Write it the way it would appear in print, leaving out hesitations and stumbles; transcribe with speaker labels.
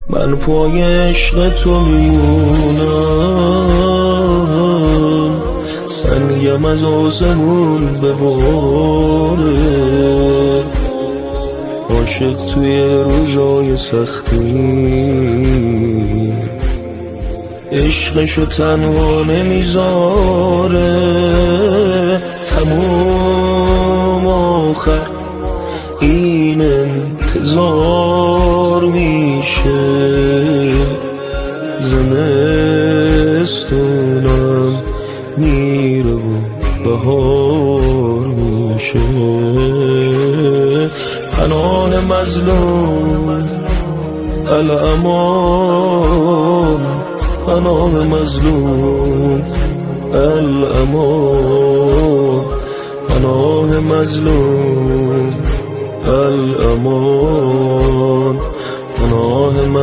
Speaker 1: من پای عشق تو میمونم، سنگم از آسمون بباره. عاشق توی روزای سختی عشقشو تنها نمیذاره. تمام آخر این انتظار میشه، زمستونم میره و بهار میشه. پناه مظلوم الامان، پناه مظلوم الامان، پناه مظلوم الامان، پناه مظلوم